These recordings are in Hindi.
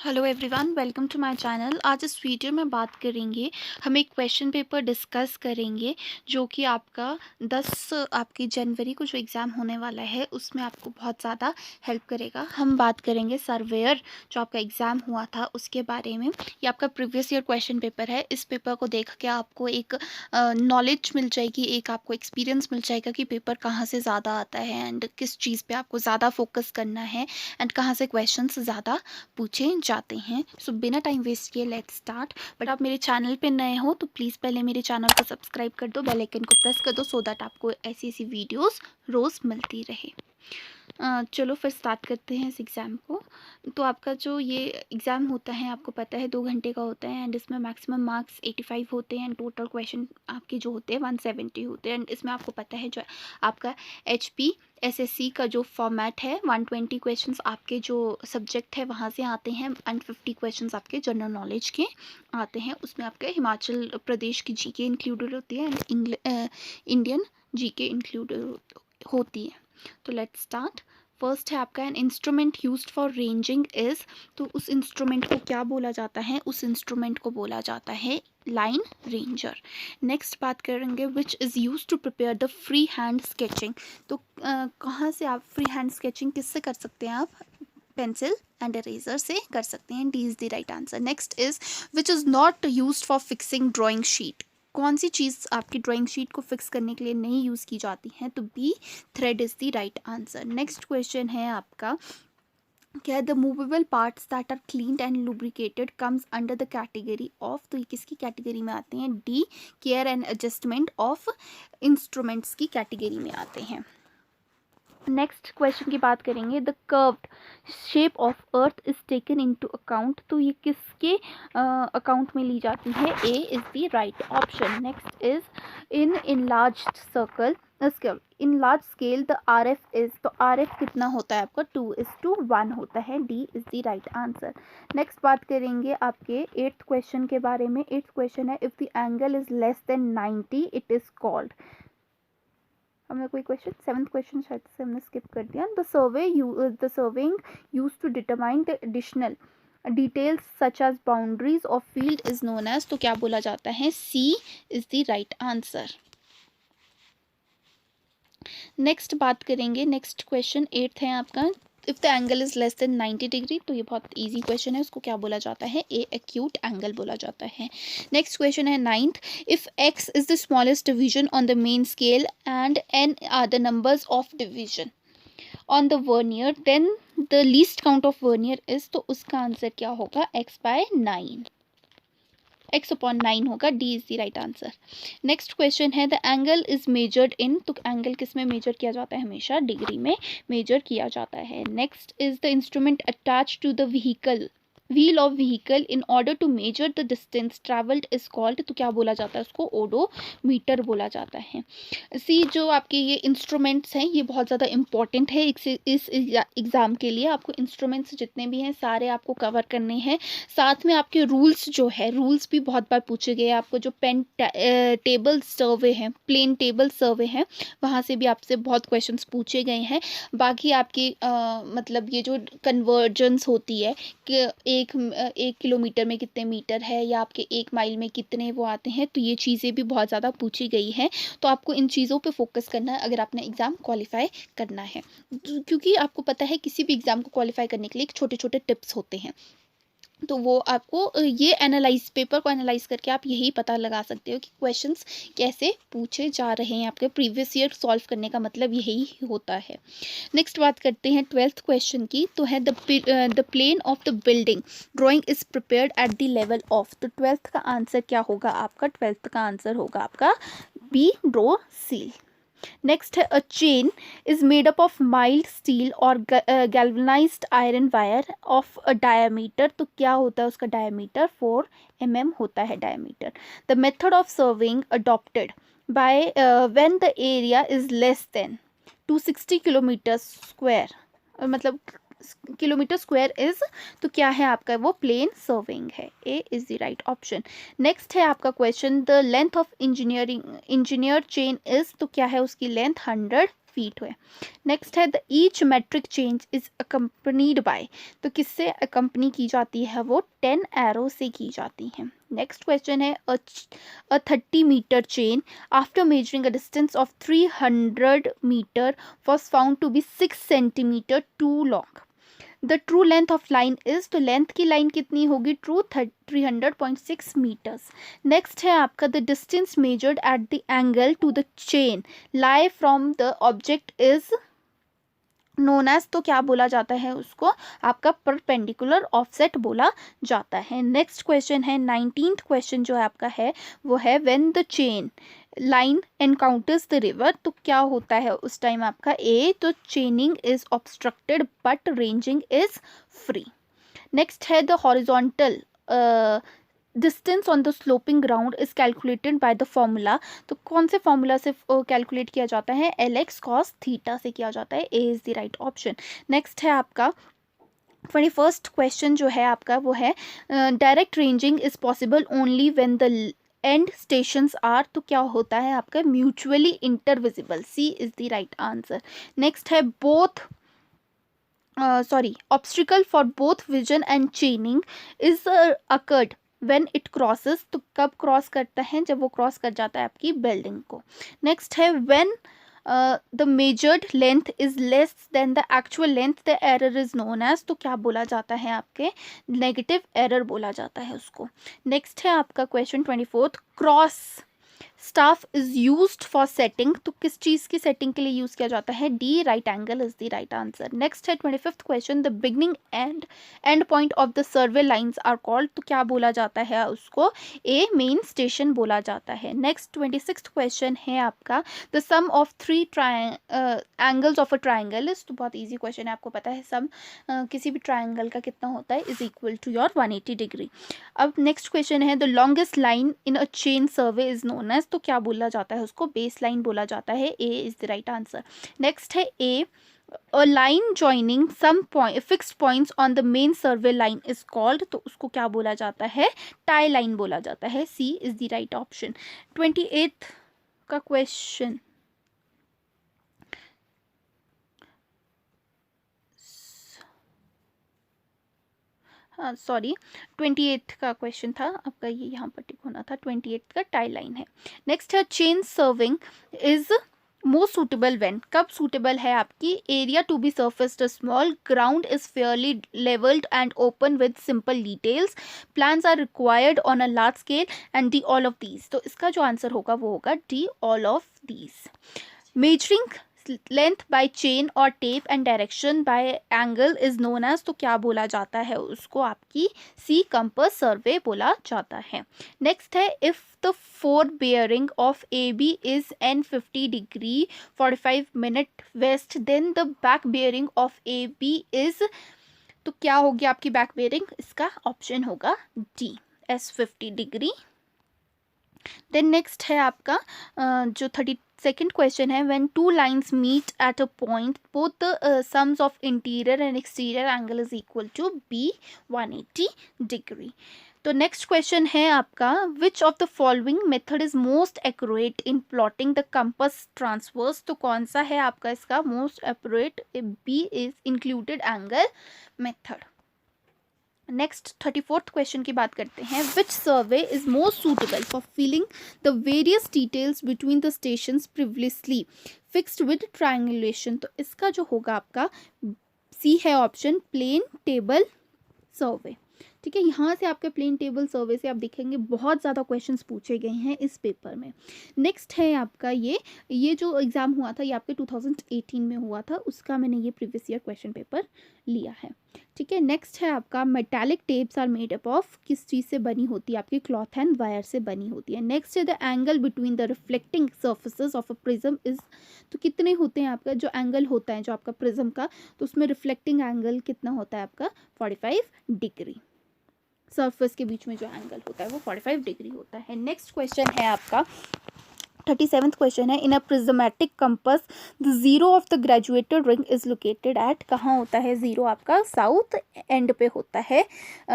Hello everyone, welcome to my channel. आज इस वीडियो में बात करेंगे, हम एक क्वेश्चन पेपर डिस्कस करेंगे जो कि आपका 10 आपकी जनवरी को जो एग्ज़ाम होने वाला है उसमें आपको बहुत ज़्यादा हेल्प करेगा। हम बात करेंगे सर्वेयर जो आपका एग्ज़ाम हुआ था उसके बारे में। ये आपका प्रीवियस ईयर क्वेश्चन पेपर है। इस पेपर को देख के आपको एक नॉलेज मिल जाएगी, एक आपको एक्सपीरियंस मिल जाएगा कि पेपर कहाँ से ज़्यादा आता है एंड किस चीज़ पर आपको ज़्यादा फोकस करना है एंड कहाँ से क्वेश्चन ज़्यादा पूछे जाते हैं। सो बिना टाइम वेस्ट किए लेट्स स्टार्ट। बट आप मेरे चैनल पे नए हो तो प्लीज़ पहले मेरे चैनल को सब्सक्राइब कर दो, बेल आइकन को प्रेस कर दो सो दैट आपको ऐसी ऐसी वीडियोस रोज़ मिलती रहे। चलो फिर स्टार्ट करते हैं इस एग्ज़ाम को। तो आपका जो ये एग्ज़ाम होता है आपको पता है 2 घंटे का होता है एंड इसमें मैक्सिमम मार्क्स 85 होते हैं एंड टोटल क्वेश्चन आपके जो होते हैं 170 होते हैं एंड इसमें आपको पता है जो आपका HPSSC का जो फॉर्मेट है 120 क्वेश्चंस आपके जो सब्जेक्ट है वहाँ से आते हैं एंड 50 क्वेश्चंस आपके जनरल नॉलेज के आते हैं। उसमें आपके हिमाचल प्रदेश की जीके इंक्लूडेड होती है एंड इंडियन जीके इंक्लूडेड होती है। तो लेट्स स्टार्ट। फर्स्ट है आपका an instrument used for ranging is, तो उस इंस्ट्रूमेंट को क्या बोला जाता है? उस इंस्ट्रूमेंट को बोला जाता है लाइन रेंजर। नेक्स्ट बात करेंगे which is use to prepare the free hand sketching. तो कहाँ से आप फ्री हैंड स्केचिंग किससे कर सकते हैं? आप पेंसिल एंड इरेजर से कर सकते हैं। D is the right answer. Next is which is not use for fixing drawing sheet. कौन सी चीज़ आपकी ड्राइंग शीट को फिक्स करने के लिए नहीं यूज़ की जाती है? तो B thread is the right answer. Next question है आपका क्या है the movable parts that are cleaned and lubricated comes under the category of, तो ये किसकी कैटेगरी में आते हैं? D care and adjustment of instruments की कैटेगरी में आते हैं। नेक्स्ट क्वेश्चन की बात करेंगे the curved shape of earth is taken into account, तो ये किसके अकाउंट में ली जाती है? A is the right option. Next is in large circle in large scale the RF is, तो RF कितना होता है आपका? 2:1 होता है। D is the right answer. Next बात करेंगे आपके 8th क्वेश्चन के बारे में। 8th क्वेश्चन है if the angle is less than 90 it is called. हमने कोई क्वेश्चन 7th क्वेश्चन शायद से हमने स्किप कर दिया। The surveying use to determine the additional details such as boundaries of field is known as, तो क्या बोला जाता है? C is the right answer. Next बात करेंगे, नेक्स्ट क्वेश्चन 8th है आपका if the angle is less than 90 degree, तो ये बहुत इजी क्वेश्चन है, उसको क्या बोला जाता है? ए एक्यूट एंगल बोला जाता है। नेक्स्ट क्वेश्चन है 9th if x is the smallest division on the main scale and n are the numbers of division on the vernier then the least count of vernier is, तो उसका आंसर क्या होगा? x/9, x/9 होगा। D is the right answer. Next question है the angle is measured in, तो एंगल किस में मेजर किया जाता है? हमेशा डिग्री में मेजर किया जाता है। Next is the instrument attach to the wheel of vehicle in order to measure the distance travelled is called, तो क्या बोला जाता है? उसको ओडोमीटर बोला जाता है। सी जो आपके ये इंस्ट्रूमेंट्स हैं ये बहुत ज़्यादा इंपॉर्टेंट है इस एग्ज़ाम के लिए। आपको इंस्ट्रूमेंट्स जितने भी हैं सारे आपको कवर करने हैं। साथ में आपके रूल्स जो है, रूल्स भी बहुत बार पूछे गए। आपको जो टेबल सर्वे हैं, प्लेन टेबल सर्वे हैं, वहाँ से भी आपसे बहुत क्वेश्चंस पूछे गए हैं। बाकी आपकी मतलब ये जो कन्वर्जेंस होती है कि एक किलोमीटर में कितने मीटर है या आपके 1 माइल में कितने वो आते हैं, तो ये चीज़ें भी बहुत ज़्यादा पूछी गई हैं। तो आपको इन चीज़ों पे फोकस करना है अगर आपने एग्ज़ाम क्वालिफाई करना है, क्योंकि आपको पता है किसी भी एग्ज़ाम को क्वालिफाई करने के लिए छोटे छोटे टिप्स होते हैं। तो वो आपको ये पेपर को एनालाइज करके आप यही पता लगा सकते हो कि क्वेश्चंस कैसे पूछे जा रहे हैं। आपके प्रीवियस ईयर सॉल्व करने का मतलब यही होता है। नेक्स्ट बात करते हैं 12th क्वेश्चन की, तो है the plane of the building drawing is prepared at the level of, तो 12th का आंसर क्या होगा आपका? 12th का आंसर होगा आपका बी ड्रॉ सील। नेक्स्ट है a chain is made up of mild steel और galvanised iron wire of a diameter, तो क्या होता है उसका डायमीटर? 4 mm होता है diameter. The method of surveying adopted by when the area is less than 260 kilometre square, मतलब किलोमीटर स्क्वायर इज, तो क्या है आपका? वो प्लेन सर्विंग है। A is the right option. Next है आपका question the length of engineer chain is, तो क्या है उसकी लेंथ? 100 फीट है। नेक्स्ट है the each metric change is accompanied by, तो किससे अकम्पनी की जाती है वो 10 एरो से की जाती है। नेक्स्ट क्वेश्चन है a 30 metre chain after measuring a distance of 300 metre was found to be 6 centimetre too long. The true length of line is, तो लेंथ की लाइन कितनी होगी ट्रू 300.6 मीटर्स। नेक्स्ट है आपका the distance measured at the angle to the chain line from the object is known as, तो क्या बोला जाता है उसको, आपका परपेंडिकुलर ऑफसेट बोला जाता है। नेक्स्ट क्वेश्चन है 19th क्वेश्चन जो आपका है वो है when the chain line encounters the river, तो क्या होता है उस टाइम आपका ए, तो chaining is obstructed but ranging is free. Next है the horizontal distance on the sloping ground is calculated by the formula, तो कौन से फॉर्मूला से कैलकुलेट किया जाता है, LX cos थीटा से किया जाता है। A is the right option. Next है आपका 21st क्वेश्चन जो है आपका वो है direct ranging is possible only when the end stations are, तो क्या होता है आपका mutually intervisible. C is the right answer. Next है both obstacle for both vision and chaining is occurred when it crosses, तो कब क्रॉस करता है, जब वो क्रॉस कर जाता है आपकी बिल्डिंग को। नेक्स्ट है when the measured length is less than the actual length the error is known as, तो क्या बोला जाता है आपके नेगेटिव एरर बोला जाता है उसको। नेक्स्ट है आपका question 24th cross staff is used for setting, तो किस चीज़ की सेटिंग के लिए यूज़ किया जाता है, D right angle is the right answer. Next है 25th question the beginning and end point of the survey lines are called, तो क्या बोला जाता है उसको, ए मेन स्टेशन बोला जाता है। नेक्स्ट 26th क्वेश्चन है आपका the sum of 3 angles of a triangle is, तो बहुत ईजी क्वेश्चन है, आपको पता है सम किसी भी ट्राइंगल का कितना होता है is equal to your 180 degree. अब नेक्स्ट क्वेश्चन है the longest line in a chain survey is known as, तो क्या बोला जाता है उसको, बेस लाइन बोला जाता है। A is the right answer. Next है A a line joining some fixed points on the main survey line is called, तो उसको क्या बोला जाता है, टाई लाइन बोला जाता है। C is the right option. 28th का क्वेश्चन सॉरी 28th का क्वेश्चन था आपका, ये यहाँ पर टिक होना था। 28th का टाई लाइन है। नेक्स्ट है chain surveying is most suitable when, कब सूटेबल है आपकी, area to be surveyed small, ground is fairly levelled and open with simple details, plans are required on a large scale and D all of these, तो इसका जो आंसर होगा वो होगा D all of these. Measuring length by chain और tape and direction by angle is known as, तो क्या बोला जाता है उसको आपकी, सी कंपास सर्वे बोला जाता है। नेक्स्ट है if the fore bearing of A B is N 50 degree 45 minute west then the back bearing of A B is, तो क्या होगी आपकी बैक बेयरिंग, इसका ऑप्शन होगा D S 50 degree. Then next है आपका जो 32nd क्वेश्चन है when two lines meet at a point both the sums of interior and exterior angle is equal to be 180 degree. तो नेक्स्ट क्वेश्चन है आपका which of the following method is most accurate in plotting the compass transverse, तो कौन सा है आपका इसका most accurate, B is included angle method. Next 34th question की बात करते हैं which survey is most suitable for filling the various details between the stations previously fixed with triangulation, तो इसका जो होगा आपका सी है ऑप्शन प्लेन टेबल सर्वे। ठीक है, यहाँ से आपके प्लेन टेबल सर्वे से आप देखेंगे बहुत ज़्यादा क्वेश्चंस पूछे गए हैं इस पेपर में। नेक्स्ट है आपका ये जो एग्ज़ाम हुआ था ये आपके 2018 में हुआ था, उसका मैंने ये प्रीवियस ईयर क्वेश्चन पेपर लिया है। ठीक है, नेक्स्ट है आपका metallic tapes are made up of, किस चीज़ से बनी होती है आपकी, क्लॉथ एंड वायर से बनी होती है। नेक्स्ट है the angle between the reflecting surfaces of a prism is, तो कितने होते हैं आपका जो एंगल होता है जो आपका प्रिज्म का, तो उसमें रिफ्लेक्टिंग एंगल कितना होता है आपका 45 डिग्री, सरफेस के बीच में जो एंगल होता है वो 45 डिग्री होता है। नेक्स्ट क्वेश्चन है आपका 37th क्वेश्चन है in a prismatic compass the zero of the graduated ring is located at, कहाँ होता है जीरो आपका साउथ एंड पे होता है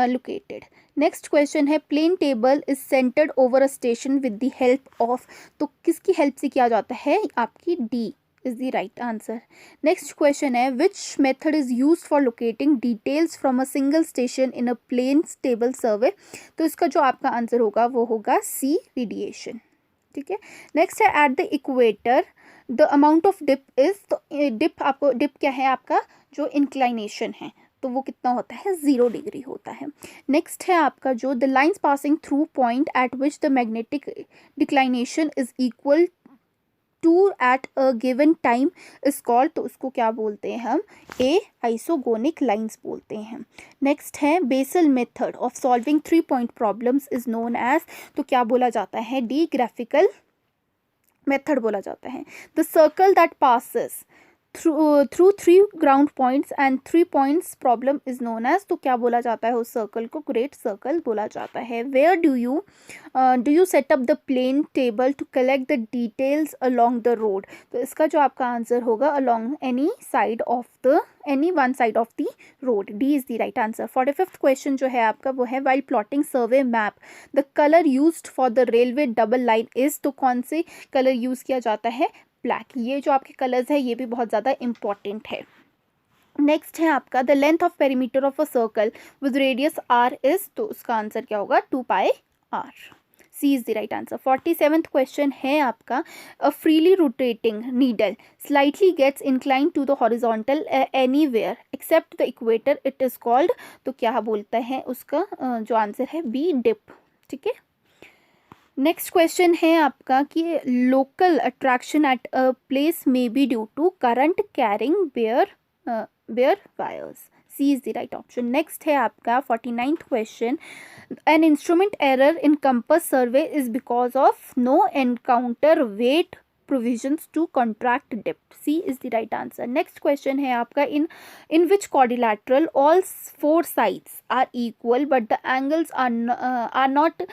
लोकेटेड। नेक्स्ट क्वेश्चन है plane table is centred over a station with the help of, तो किसकी हेल्प से किया जाता है आपकी D is the right answer. Next question है which method is use for locating details from a single station in a plane table survey. तो इसका जो आपका आंसर होगा वो होगा सी, रेडिएशन। ठीक है। नेक्स्ट है at the equator the amount of dip is. तो डिप आपको, डिप क्या है आपका जो इंक्लाइनेशन है, तो वो कितना होता है 0 डिग्री होता है। नेक्स्ट है आपका जो the lines passing through point at which the magnetic declination is equal to at a given time is called. तो उसको क्या बोलते हैं हम, ए आइसोगोनिक लाइन्स बोलते हैं। नेक्स्ट है Bessel method of solving 3 point problems is known as. तो क्या बोला जाता है, डी ग्राफिकल मेथड बोला जाता है। The circle that passes through 3 ground points and 3 points problem is known as. तो क्या बोला जाता है उस सर्कल को, ग्रेट सर्कल बोला जाता है। Where do you set up the plane table to collect the details along the road. तो इसका जो आपका आंसर होगा along any one side of the road, D is the right answer. 45th question जो है आपका वो है while plotting survey map the colour used for the railway double line is. तो कौन से कलर यूज किया जाता है, ब्लैक। ये जो आपके कलर्स है ये भी बहुत ज़्यादा इंपॉर्टेंट है। नेक्स्ट है आपका the length of perimeter of a circle with radius R is. तो उसका आंसर क्या होगा 2πr, C is the right answer. 47th question है आपका a freely rotating needle slightly gets incline to the horizontal anywhere except the equator it is called. तो क्या बोलता है उसका जो आंसर है बी, डिप। ठीक है। नेक्स्ट क्वेश्चन है आपका कि local attraction at a place may be due to current carrying bare wires, C is the right option. Next है आपका 49th question an instrument error in compass survey is because of no encounter weight provisions to contract depth, C is the right answer. Next question है आपका in which quadrilateral all 4 sides are equal but the angles are not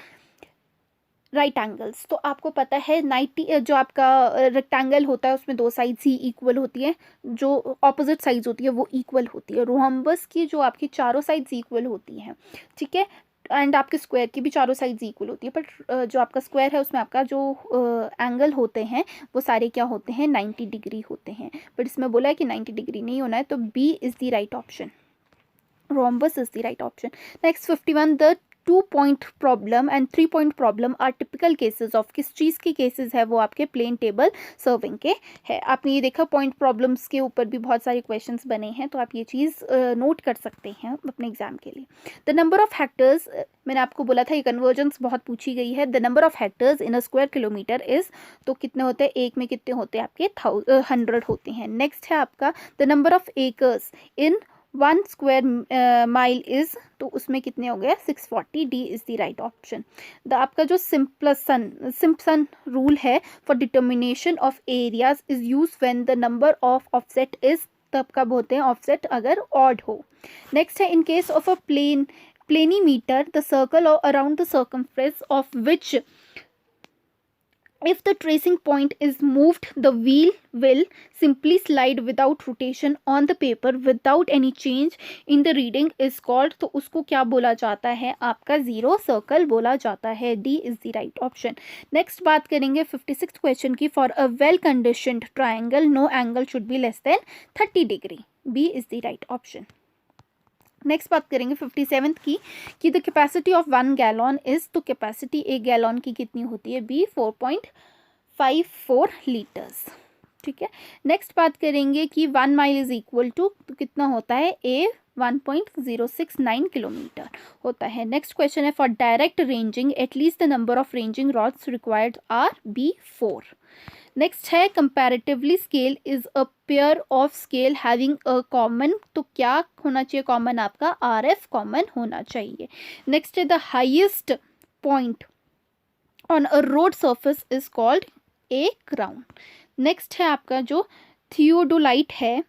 right angles. तो आपको पता है 90 जो आपका रेक्टेंगल होता है उसमें 2 साइड्स ही इक्वल होती है, जो ऑपोजिट साइड्स होती है वो इक्वल होती है। रोहम्बस की जो आपकी चारों साइड्स इक्वल होती हैं, ठीक है, एंड आपके स्क्वायर की भी चारों साइड्स इक्वल होती है, बट जो आपका स्क्वायर है उसमें आपका जो एंगल होते हैं वो सारे क्या होते हैं 90 डिग्री होते हैं, बट इसमें बोला है कि 90 डिग्री नहीं होना है, तो B is the right option, rhombus is the right option. Next 51 the 2 point problem and 3 point problem are typical cases of किस चीज़ की cases है वो आपके प्लेन टेबल सर्विंग के है। आपने ये देखा पॉइंट प्रॉब्लम्स के ऊपर भी बहुत सारे क्वेश्चंस बने हैं, तो आप ये चीज़ नोट कर सकते हैं अपने एग्जाम के लिए। द नंबर ऑफ हेक्टर्स, मैंने आपको बोला था ये कन्वर्जेंस बहुत पूछी गई है। The number of hectares in a square kilometre is, तो कितने होते हैं, एक में कितने होते हैं आपके 100 होते हैं। नेक्स्ट है आपका the number of acres in 1 square mile is, तो उसमें कितने हो गए 640, D is the right option. The आपका जो सिम्पसन रूल है for determination of areas is use when the number of offset is, तब कब होते हैं ऑफसेट अगर ऑड हो। नेक्स्ट है in case of a planimeter the circle around the circumference of which if the tracing point is moved the wheel will simply slide without rotation on the paper without any change in the reading is called, तो उसको क्या बोला जाता है आपका जीरो सर्कल बोला जाता है, D is the right option. Next बात करेंगे 56th क्वेश्चन की, for a well conditioned triangle no angle should be less than 30 degree, B is the right option. Next बात करेंगे 57th की कि the capacity of 1 gallon is, तो कैपेसिटी 1 गैलन की कितनी होती है, बी 4.54 लीटर्स, ठीक है। नेक्स्ट बात करेंगे कि 1 माइल इज इक्वल टू, तो कितना होता है ए 1.069 किलोमीटर होता है। नेक्स्ट क्वेश्चन है for direct ranging at least the number of ranging rods required are, B 4। Next है comparatively scale is a pair of scale having a common, तो क्या होना चाहिए कॉमन आपका, आर एफ कॉमन होना चाहिए। नेक्स्ट है the highest point on a road surface is called a crown. Next है आपका जो थियोडोलाइट है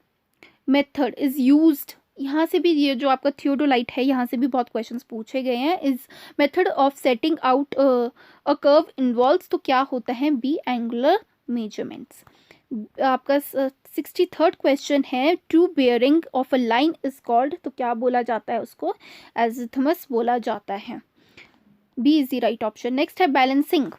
मेथड इज यूज्ड, यहाँ से भी ये जो आपका थियोडोलाइट है यहाँ से भी बहुत क्वेश्चंस पूछे गए हैं। Is method of setting out a curve involves, तो क्या होता है बी एंगुलर मेजरमेंट्स। आपका 63rd क्वेश्चन है true bearing of a line is called, तो क्या बोला जाता है उसको, एजिथमस बोला जाता है, B is the right option. Next है balancing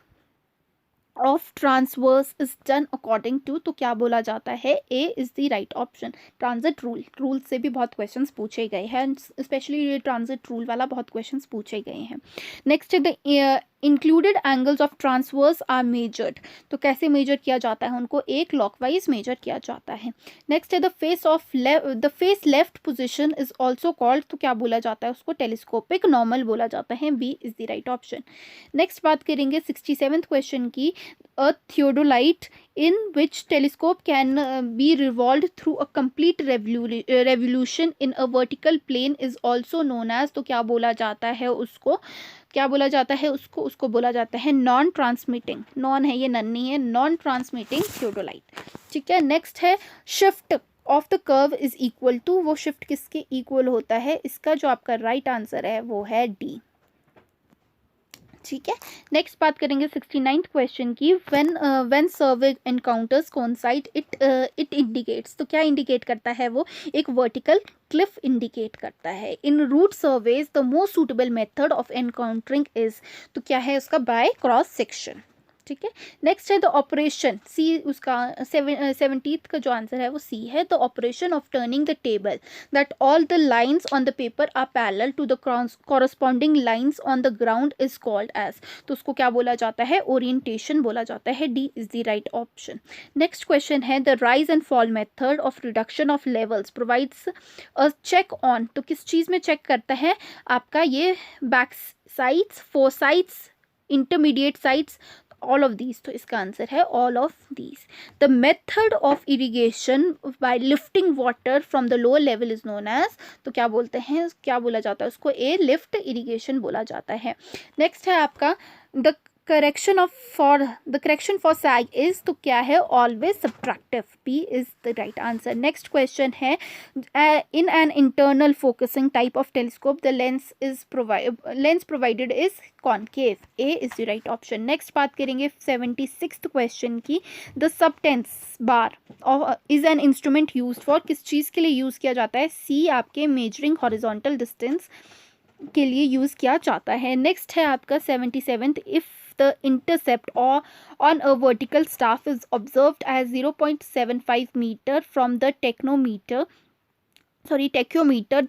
of transverse is done according to, तो क्या बोला जाता है, A is the right option. Transit rule से भी बहुत क्वेश्चंस पूछे गए हैं, स्पेशली ये ट्रांजिट रूल वाला बहुत क्वेश्चंस पूछे गए हैं। नेक्स्ट है the included angles of transverse are measured, तो कैसे मेजर किया जाता है उनको, एक क्लॉकवाइज मेजर किया जाता है। नेक्स्ट है the face left position is also called, तो क्या बोला जाता है उसको, टेलीस्कोपिक नॉर्मल बोला जाता है, B is the right option. Next बात करेंगे 67th क्वेश्चन की, a theodolite in which telescope can be revolved through a complete revolution in a vertical plane is also known as, तो क्या बोला जाता है उसको, क्या बोला जाता है उसको, उसको बोला जाता है नॉन ट्रांसमिटिंग, नॉन है ये नन नहीं है, नॉन ट्रांसमिटिंग थियोडोलाइट। ठीक है, नेक्स्ट है shift of the curve is equal to, वो शिफ्ट किसके इक्वल होता है, इसका जो आपका राइट आंसर है वो है डी। ठीक है, नेक्स्ट बात करेंगे 69th क्वेश्चन की, when survey encounters coincide it indicates, तो क्या इंडिकेट करता है वो, एक वर्टिकल क्लिफ इंडिकेट करता है। In route surveys the most suitable method of encountering is, तो क्या है उसका, बाय क्रॉस सेक्शन। ठीक है, नेक्स्ट है द ऑपरेशन, सी उसका 70th का जो आंसर है वो सी है, the operation of turning the table that all the lines on the paper are parallel to the corresponding lines on the ground is called as, तो उसको क्या बोला जाता है, ओरिएंटेशन बोला जाता है, D is the right option. Next question है the rise and fall method of reduction of levels provides a check on, तो किस चीज़ में चेक करता है आपका ये, back sides, fore sides, intermediate sides, all of these, तो इसका आंसर है all of these। the method of irrigation by lifting water from the lower level is known as, तो क्या बोलते हैं, क्या बोला जाता है उसको, a lift irrigation बोला जाता है। नेक्स्ट है आपका the correction for sag is, तो क्या है, always subtractive, b is the right answer। next question है in an internal focusing type of telescope the lens provided is concave, a is the right option। next बात करेंगे 76th question की, the subtense bar is an instrument used for, किस चीज़ के लिए यूज़ किया जाता है, c आपके measuring horizontal distance के लिए यूज़ किया जाता है। नेक्स्ट है आपका 77th, if the intercept or on a vertical staff is observed as 0.75 meter from the tachyometer,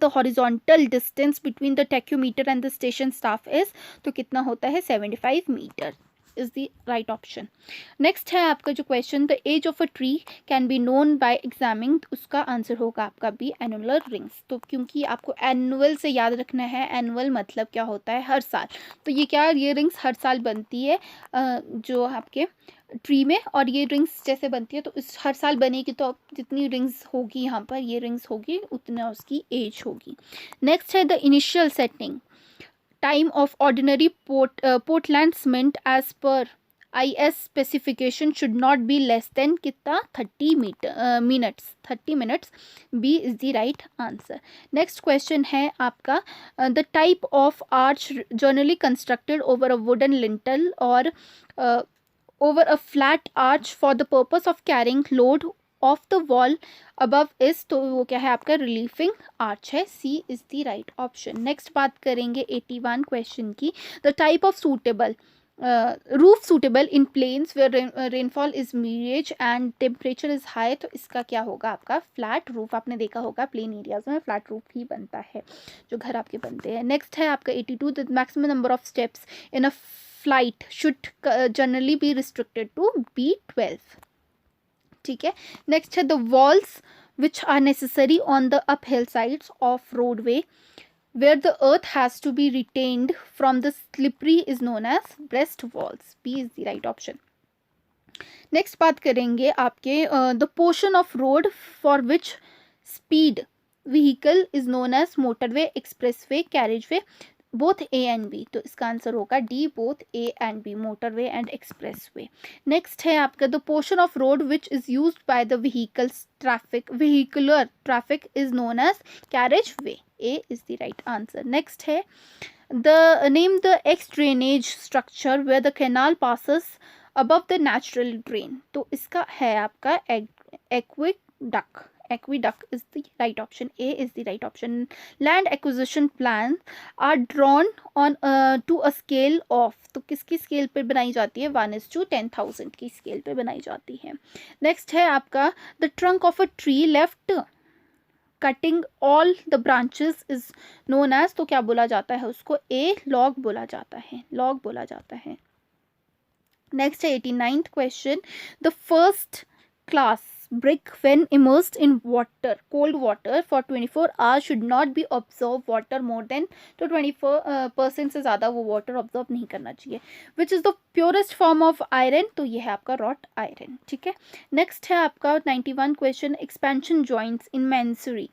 the horizontal distance between the tachyometer and the station staff is, तो कितना होता है, 75 metre is the right option। next है आपका जो question, the age of a tree can be known by examining, उसका आंसर होगा आपका बी, annular rings। तो क्योंकि आपको annual से याद रखना है, annual मतलब क्या होता है, हर साल, तो ये क्या, ये रिंग्स हर साल बनती है जो आपके ट्री में, और ये रिंग्स जैसे बनती है तो इस हर साल बनेगी, तो अब जितनी रिंग्स होगी यहाँ पर, ये रिंग्स होगी, उतना उसकी एज होगी। नेक्स्ट है the initial setting time of ordinary Portland cement as per IS specification should not be less than कितना, 30 minutes, B is the right answer। next question है आपका the type of arch generally constructed over a wooden lintel or over a flat arch for the purpose of carrying load of the wall above is, तो वो क्या है आपका, रिलीफिंग आर्च है, C is the right option. Next बात करेंगे 81 क्वेश्चन की, the type of suitable roof suitable in plains where rainfall is medium and temperature is high, तो इसका क्या होगा आपका, फ्लैट रूफ। आपने देखा होगा प्लेन एरियाज में फ्लैट रूफ ही बनता है जो घर आपके बनते हैं। नेक्स्ट है आपका 82, the maximum number of steps in a flight should generally be restricted to be 12। ठीक है, नेक्स्ट है the walls which are necessary on the uphill sides of roadway where the earth has to be retained from the slippery is known as breast walls, B is the right option. Next बात करेंगे आपके the portion of road for which speed vehicle is known as motorway, expressway, carriageway, both A and B, तो इसका आंसर होगा D, both A and B, motorway and expressway. Next है आपका the portion of road which is used by the vehicular traffic is known as carriage way, A is the right answer. Next है the name the X drainage structure where the canal passes above the natural drain, तो इसका है आपका aqueduct, aqueduct is the right option. A is the right option. Land acquisition plans are drawn on to a scale of, तो किसकी स्केल पे बनाई जाती है? 1:10,000 की स्केल पे बनाई जाती है. नेक्स्ट है आपका the trunk of a tree left cutting all the branches is known as, तो क्या बोला जाता है उसको? ए लॉग बोला जाता है. लॉग बोला जाता है. नेक्स्ट है 89th question. The first class brick when immersed in water, cold water for 24 hours should not be absorb water more than, तो 24% से ज़्यादा वो water absorb नहीं करना चाहिए. which is the purest form of iron, तो ये है आपका wrought iron. ठीक है. नेक्स्ट है आपका 91 question. expansion joints in masonry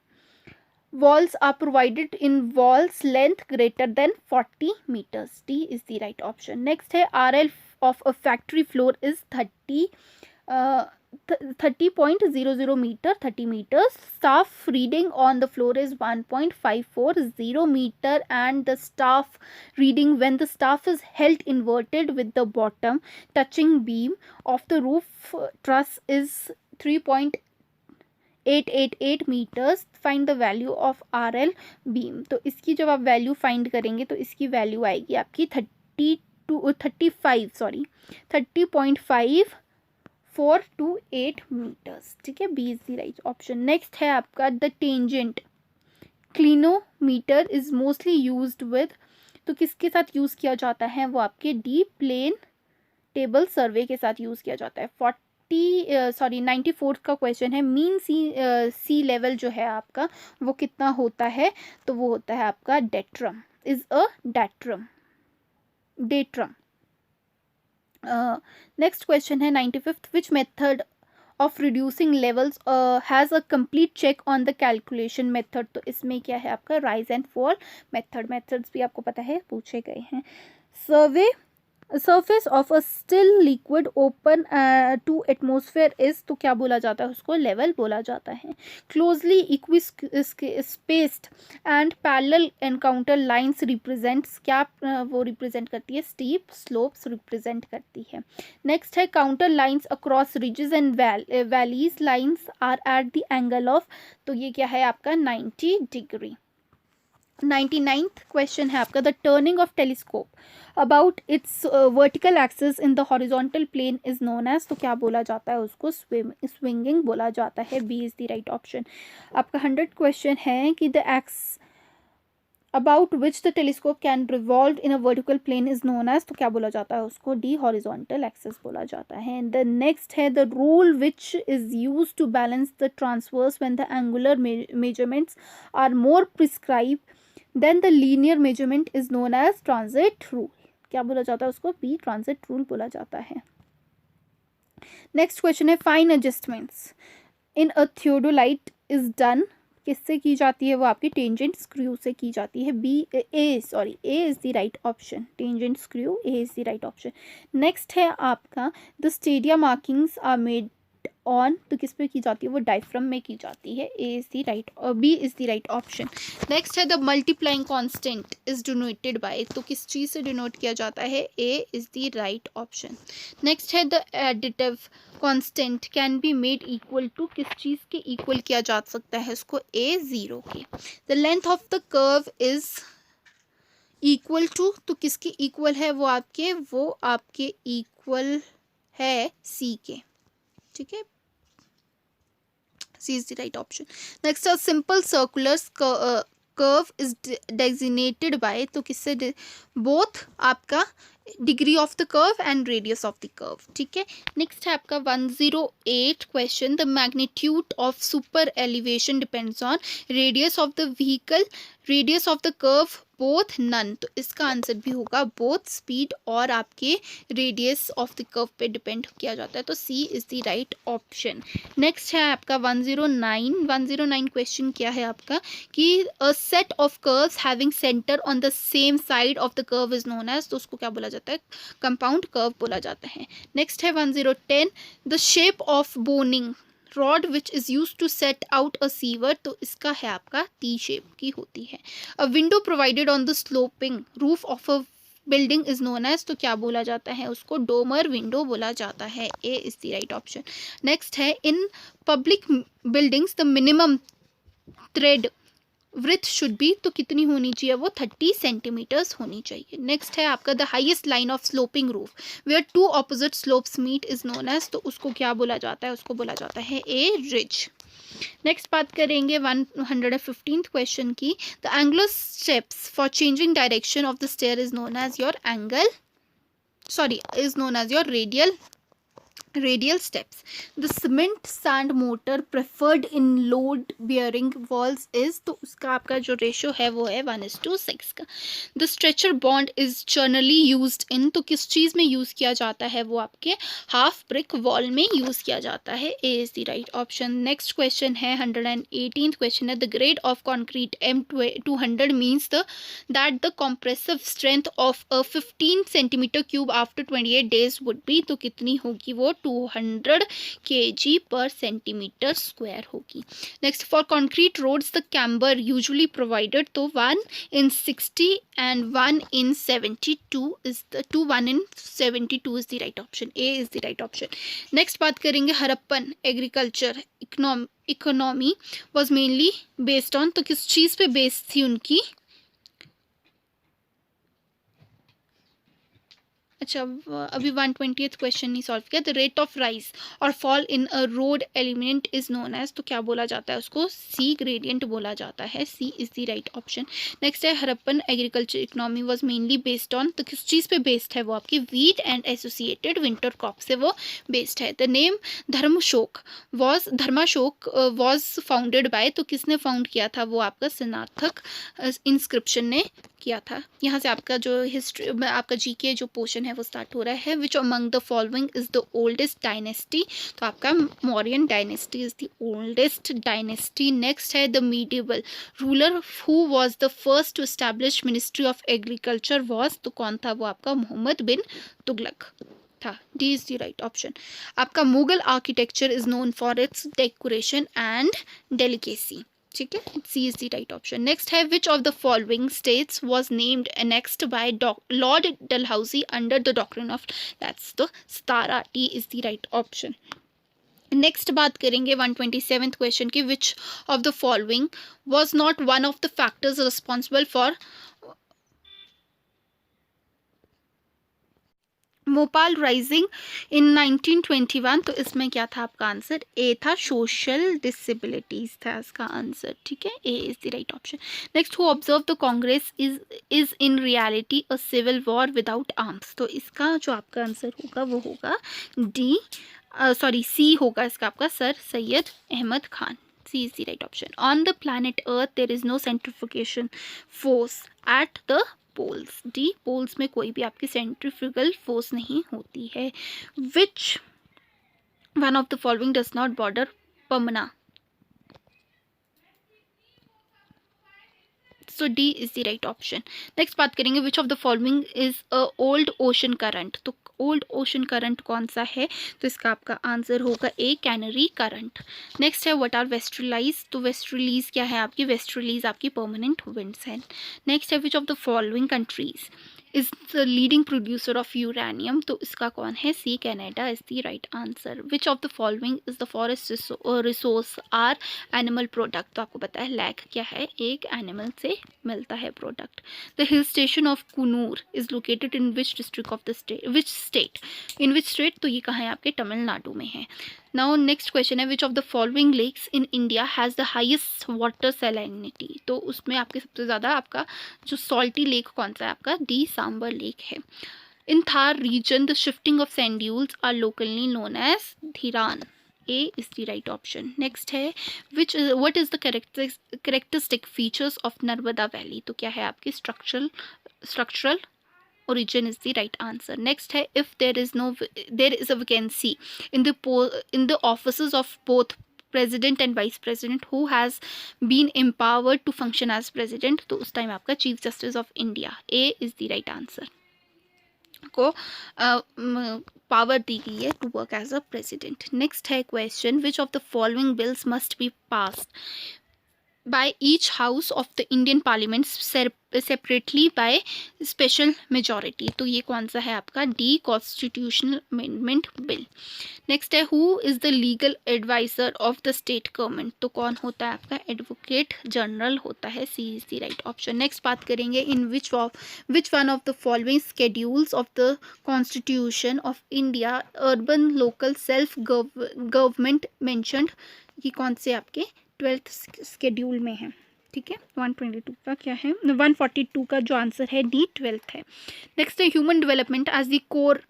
walls are provided in walls length greater than 40 meters. D is the right option. next है RL of a factory floor is 30.00 meter, 30 meters. Staff reading on the floor is 1.540 meter, and the staff reading when the staff is held inverted with the bottom touching beam of the roof truss is 3.888 meters. Find the value of RL beam. तो इसकी जब आप वैल्यू फाइंड करेंगे तो इसकी वैल्यू आएगी आपकी 30.5428 मीटर्स. ठीक है. B is the right option. Next है आपका the tangent clinometer is mostly used with, तो किसके साथ यूज किया जाता है? वो आपके डी प्लेन टेबल सर्वे के साथ यूज किया जाता है. 94 का क्वेश्चन है. मीन सी लेवल जो है आपका वो कितना होता है? तो वो होता है आपका datum. Is a datum. Next question है 95th. Which method of reducing levels has a complete check on the calculation method, तो इसमें क्या है आपका? Rise and fall method. Methods भी आपको पता है पूछे गए हैं. सर्वे surface of a still liquid open to atmosphere is, तो क्या बोला जाता है उसको? लेवल बोला जाता है. closely spaced and parallel encounter lines represents, क्या वो रिप्रेजेंट करती है? steep slopes रिप्रेजेंट करती है. नेक्स्ट है counter lines across ridges and valleys lines are at the angle of, तो ये क्या है आपका? 90 डिग्री. 99th क्वेश्चन है आपका the turning of telescope about its vertical axis in the horizontal plane is known as, तो क्या बोला जाता है उसको? स्विंगिंग बोला जाता है. B is the right option. आपका 100 क्वेश्चन है कि the axis about which the telescope can revolve in a vertical plane is known as, तो क्या बोला जाता है उसको? डी हॉरिजॉन्टल एक्सिस बोला जाता है. द नेक्स्ट है the rule which is use to balance the transverse when the angular measurements are more prescribe than the linear measurement is known as transit rule. क्या बोला जाता है उसको? बी ट्रांजिट रूल बोला जाता है. नेक्स्ट क्वेश्चन है fine adjustments in a theodolite is done, किससे की जाती है? वो आपकी टेंजेंट स्क्रू से की जाती है. A is the right option. Tangent screw, A is the right option. Next है आपका the stadia markings are made on, तो किस पे की जाती है? वो डायफ्राम में की जाती है. A is the right, B is the right option. Next है the multiplying constant is denoted by, तो किस चीज़ से डिनोट किया जाता है? A is the right option. Next है the additive constant can be made equal to, किस चीज़ के इक्वल किया जा सकता है उसको? A 0 K. The length of the curve is equal to, तो किसके इक्वल है? वो आपके इक्वल है सी के. ठीक है. C is the right option. Next, a simple circular curve is designated by, तो किससे? both आपका degree of the curve and radius of the curve. ठीक है. नेक्स्ट है आपका 108 question. The magnitude of super elevation depends on radius of the vehicle, radius of the curve, both, none. तो इसका आंसर भी होगा बोथ. स्पीड और आपके रेडियस ऑफ द कर्व पे डिपेंड किया जाता है. तो C is the right option. Next है आपका 109 क्वेश्चन. क्या है आपका कि अ set of curves having centre on the same side of the curve is known as, तो उसको क्या बोला जाता है? कंपाउंड कर्व बोला जाता है. नेक्स्ट है 1010. The shape of boning rod which is use to set out a sewer, तो इसका है आपका टी शेप की होती है. A window provided on the sloping roof of a building is known as, तो क्या बोला जाता है उसको, डोमर विंडो बोला जाता है। A is the right option. Next है in public buildings the minimum thread width should be, तो कितनी होनी चाहिए वो, 30 सेंटीमीटर्स होनी चाहिए। नेक्स्ट है आपका the highest line of sloping roof where two opposite slopes meet is known as, तो उसको क्या बोला जाता है, उसको बोला जाता है ए रिज। नेक्स्ट बात करेंगे 115th क्वेश्चन की। The angular steps for changing direction of the stair is known as your angle, sorry is known as your radial steps. The cement sand mortar preferred in load bearing walls is, तो उसका आपका जो रेशो है वो है 1:6 का। The stretcher bond is generally used in, तो किस चीज़ में यूज़ किया जाता है वो आपके हाफ ब्रिक वॉल में यूज़ किया जाता है। ए is the right option. Next question है 118th क्वेश्चन है the grade of concrete M200 means that the compressive strength of a 15 centimetre cube after 28 days would be, तो कितनी होगी वो, 200 kg पर सेंटीमीटर स्क्वायर होगी। Next for concrete roads the camber usually provided, तो 1:60 and 1:72 is the 1:72 is the right option. A is the right option. Next बात करेंगे Harappan agriculture economy was mainly based on, तो किस चीज़ पे बेस्ड थी उनकी, अच्छा अभी 120th क्वेश्चन नहीं सॉल्व किया। द रेट ऑफ राइज और fall in a road element is known as, तो क्या बोला जाता है उसको, सी ग्रेडियंट बोला जाता है। C is the right option. Next है Harappan agriculture economy was mainly based on, तो किस चीज़ पे बेस्ड है वो आपकी wheat and associated winter crop से वो बेस्ड है। The name Dharmashoka was founded by, तो किसने फाउंड किया था वो आपका स्नातक इंस्क्रिप्शन ने किया था। यहाँ से आपका जो हिस्ट्री आपका जीके जो पोर्शन है वो स्टार्ट हो रहा है। Which among the following is the oldest dynasty, तो आपका Mauryan dynasty is the oldest dynasty. Next है the medieval ruler who was the first to establish ministry of agriculture was, तो कौन था वो आपका, मोहम्मद बिन तुगलक था। D is the right option. आपका Mughal architecture is known for its decoration and delicacy, ठीक है। C is the right option. Next है which of the following states was named annexed by lord Dalhousie under the doctrine of, that's the Satara. D is the right option. Next बात करेंगे 127th क्वेश्चन की। Which of the following was not one of the factors responsible for Bhopal rising in 1921, तो इसमें क्या था आपका आंसर, ए था सोशल डिसेबिलिटीज था इसका आंसर, ठीक है। A is the right option. Next who observe the Congress is in reality a civil war without arms, तो इसका जो आपका आंसर होगा वो होगा डी, सॉरी सी होगा इसका आपका, sir Syed Ahmad Khan. C is the right option. On the planet earth there is no centrifugation force at the poles. D, poles में कोई भी आपकी सेंट्रीफ्यूगल फोर्स नहीं होती है। Which one of the following does not border Panama, so D is the right option. Next बात करेंगे which of the following is a old ocean current, तो ओल्ड ओशन करंट कौन सा है, तो इसका आपका आंसर होगा ए कैनरी करंट। नेक्स्ट है व्हाट आर वेस्टर्लाइज, तो वेस्टर्लीज क्या है आपकी, वेस्टर्लीज आपकी परमानेंट विंड्स हैं। नेक्स्ट है which of the following countries is the leading producer of uranium, तो इसका कौन है, C Canada is the right answer. Which of the following is the forest resource or animal product, तो आपको पता है लैग क्या है, एक एनिमल से मिलता है product. The hill station of Coonoor is located in which district of the state, which state, in which state, तो ये कहाँ है आपके तमिलनाडु में है। नाउ नेक्स्ट क्वेश्चन है which of the following lakes in India has the highest water salinity, तो उसमें आपके सबसे ज़्यादा आपका जो सॉल्टी लेक कौन सा है आपका, डी सांबर लेक है। In Thar region the shifting of sand dunes are locally known as Dhrian. A is the right option. Next है what is the characteristic features of Narmada valley, तो क्या है आपकी structural origin is the right answer. Next है if there is a vacancy in the offices of both president and vice president who has been empowered to function as president, तो उस टाइम आपका chief justice of India, A is the right answer, को पावर दी गई है to work as a president. Next है question which of the following bills must be passed by each house of the Indian Parliament separately by special majority। तो ये कौन सा है आपका D, constitutional amendment bill. Next है who is the legal adviser of the state government. तो कौन होता है आपका एडवोकेट जनरल होता है, C is the right option. Next बात करेंगे in which one of the following schedules of the constitution of India urban local self government mentioned. ये कौन से आपके 12th स्केड्यूल में है, ठीक है। 122 का क्या है, 142 का जो आंसर है डी 12th है। नेक्स्ट है human development as the core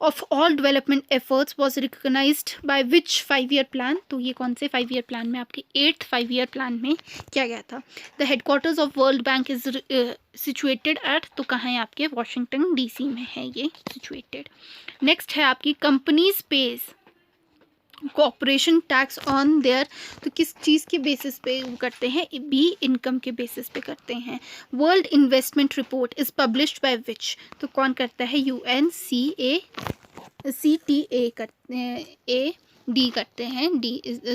of all development efforts was recognised by which 5-year plan. तो ये कौन से 5-year प्लान में, आपके 8th 5-year प्लान में किया गया था। The headquarters of world bank is situated at, तो कहाँ है आपके वॉशिंगटन DC में है ये सिचुएटेड। नेक्स्ट है आपकी companies page corporation tax on their, तो किस चीज़ के बेसिस पे करते हैं, बी इनकम के बेसिस पे करते हैं। World investment report is published by which, तो कौन करता है, UNCTA करते हैं, AD करते हैं,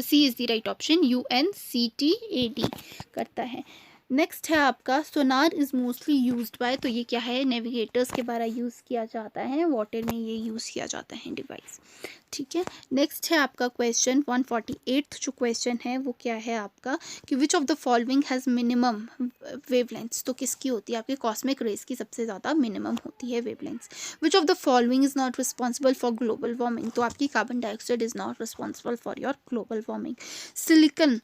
C is the right option, UNCTAD करता है। नेक्स्ट है आपका sonar is mostly used by, तो ये क्या है, नेविगेटर्स के द्वारा यूज़ किया जाता है, वाटर में ये यूज़ किया जाता है डिवाइस, ठीक है। नेक्स्ट है आपका क्वेश्चन 148 जो क्वेश्चन है वो क्या है आपका कि विच of the following has minimum wavelengths. तो किसकी होती है, आपके कॉस्मिक रेज की सबसे ज़्यादा मिनिमम होती है wavelengths. Which of the following is not responsible for global warming, तो आपकी carbon dioxide is not responsible for your global warming. Silicon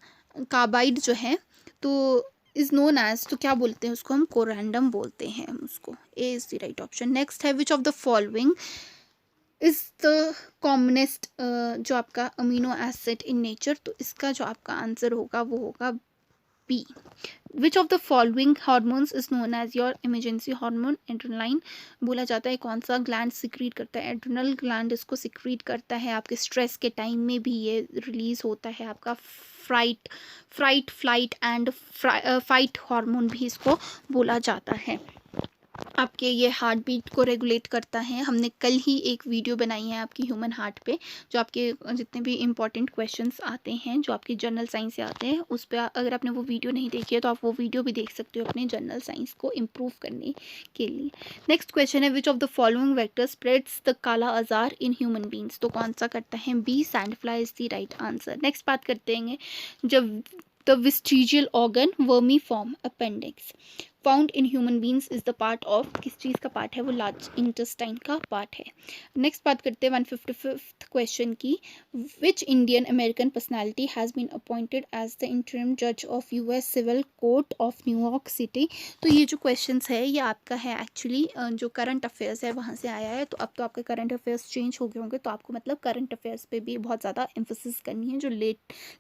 carbide जो है तो इज़ नोन एज, तो क्या बोलते हैं उसको, हम कोरैंडम बोलते हैं उसको, A is the right option. Next है which of the following is the commonest जो आपका अमीनो एसिड इन नेचर, तो इसका जो आपका आंसर होगा वो होगा B. Which of the following hormones is known as your emergency hormone, adrenaline बोला जाता है, कौन सा ग्लैंड सिक्रीट करता है, एड्रेनल ग्लैंड इसको सिक्रीट करता है। आपके स्ट्रेस के टाइम में भी ये रिलीज होता है, आपका फ्लाइट एंड फाइट हार्मोन भी इसको बोला जाता है। आपके ये हार्ट बीट को रेगुलेट करता है। हमने कल ही एक वीडियो बनाई है आपकी ह्यूमन हार्ट पे, जो आपके जितने भी इंपॉर्टेंट क्वेश्चंस आते हैं जो आपकी जनरल साइंस से आते हैं उस पर, अगर आपने वो वीडियो नहीं देखी है तो आप वो वीडियो भी देख सकते हो अपने जनरल साइंस को इम्प्रूव करने के लिए। नेक्स्ट क्वेश्चन है which of the following vector spreads the काला आजार इन ह्यूमन बींग्स, तो कौन सा करता है, B sand fly is the right answer. Next बात करते हैं जब the vestigial organ vermiform appendix found in human beings is the part of, किस चीज़ का पार्ट है, वो लार्ज इंटेस्टाइन का पार्ट है। नेक्स्ट बात करते हैं 155th क्वेश्चन की, which Indian American personality has been appointed as the interim जज of US civil court of New York city. तो ये जो क्वेश्चन है ये आपका है एक्चुअली जो करंट अफेयर्स है वहाँ से आया है। तो अब तो आपके करंट अफेयर्स चेंज हो गए होंगे, तो आपको मतलब करंट अफेयर्स पे भी बहुत ज़्यादा एम्फोसिस करनी है, जो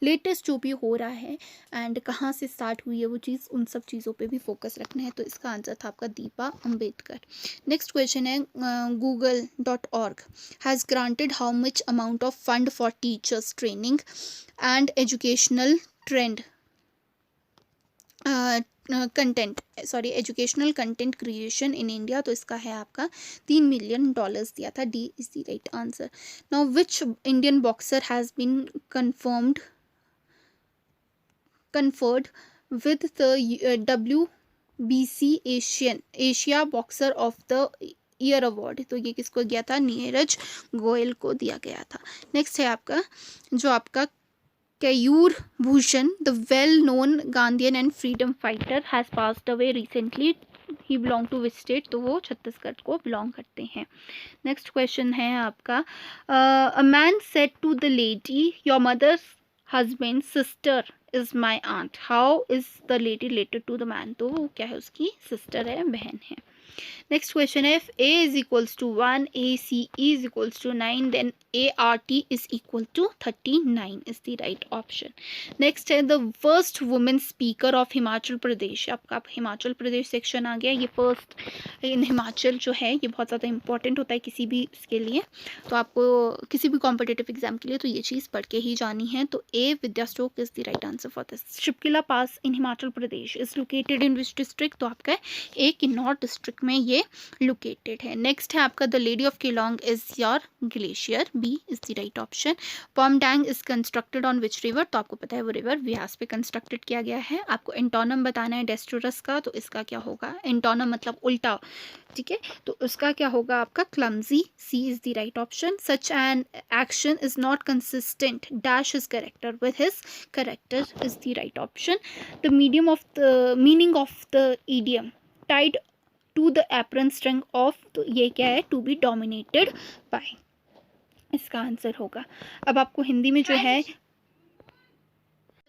लेटेस्ट जो भी हो रहा है एंड कहाँ से स्टार्ट हुई है वो चीज़, उन सब चीज़ों पे भी फोकस रखना है। तो इसका आंसर था आपका दीपा अंबेडकर। नेक्स्ट क्वेश्चन है google.org has granted how much amount of fund for teachers training and educational educational content creation in India. तो इसका है आपका $3 मिलियन दिया था, D is the right answer. Now which Indian boxer has been conferred with the WBC Asia boxer of the year award. तो ये किसको गया था, नीरज गोयल को दिया गया था। नेक्स्ट है आपका जो आपका Keyur Bhushan the well known Gandhian and freedom fighter has passed away recently, he belong to which state, तो वो छत्तीसगढ़ को बिलोंग करते हैं। नेक्स्ट क्वेश्चन है आपका a man said to the lady your mother's husband sister is my aunt, how is the lady related to the man, तो वो क्या है, उसकी सिस्टर है, बहन है। नेक्स्ट क्वेश्चन है if a is equals to 1 ACE is equals to 9 then ART is equal to 39 is the right option. Next है the first woman speaker of Himachal Pradesh. आपका हिमाचल प्रदेश सेक्शन आ गया। ये फर्स्ट इन हिमाचल जो है ये बहुत ज़्यादा इंपॉर्टेंट होता है किसी भी इसके लिए, तो आपको किसी भी कॉम्पिटेटिव एग्जाम के लिए तो ये चीज़ पढ़ के ही जानी है। तो A Vidya Stokes is the right answer for this. Shipki La pass in Himachal Pradesh is located in which district, तो आपका ए किन्नौर डिस्ट्रिक्ट में ये लोकेटेड है। नेक्स्ट है आपका the lady of Keylong is your glacier, B is the right option. Pong Dam is constructed on which river, तो आपको पता है वो रिवर व्यास पे कंस्ट्रक्टेड किया गया है। आपको एंटोनम बताना है डेस्टोरस का, तो इसका क्या होगा, एंटोनम मतलब उल्टा, ठीक है, तो उसका क्या होगा आपका clumsy, C is the right option. Such an action is not consistent dash his character with his character is the right option. The medium of the meaning of the idiom tied to the apron string of, तो ये क्या है, टू बी डोमिनेटेड बाय, इसका आंसर होगा। अब आपको हिंदी में जो है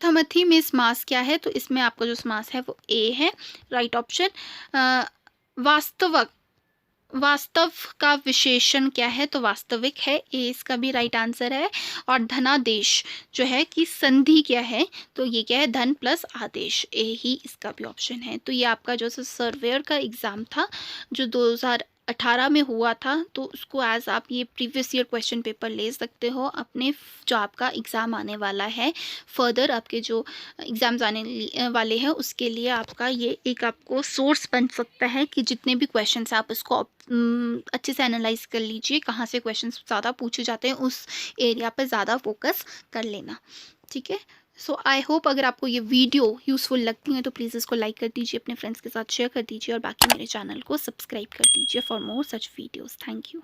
थमथी में समास क्या है, तो इसमें आपका जो समास है वो ए है, राइट ऑप्शन। वास्तवक, वास्तव का विशेषण क्या है, तो वास्तविक है, ए इसका भी राइट आंसर है। और धनादेश जो है कि संधि क्या है, तो ये क्या है, धन प्लस आदेश, ए ही इसका भी ऑप्शन है। तो ये आपका जो सर्वेयर का एग्ज़ाम था जो 2018 में हुआ था, तो उसको एज आप ये प्रीवियस ईयर क्वेश्चन पेपर ले सकते हो अपने जो आपका एग्ज़ाम आने वाला है, फर्दर आपके जो एग्ज़ाम्स आने वाले हैं उसके लिए आपका ये एक आपको सोर्स बन सकता है कि जितने भी क्वेश्चंस आप इसको अच्छे से एनालाइज कर लीजिए, कहाँ से क्वेश्चंस ज़्यादा पूछे जाते हैं उस एरिया पर ज़्यादा फोकस कर लेना, ठीक है। सो आई होप अगर आपको ये वीडियो यूज़फुल लगती है तो प्लीज़ इसको लाइक कर दीजिए, अपने फ्रेंड्स के साथ शेयर कर दीजिए और बाकी मेरे चैनल को सब्सक्राइब कर दीजिए for more such videos. Thank you.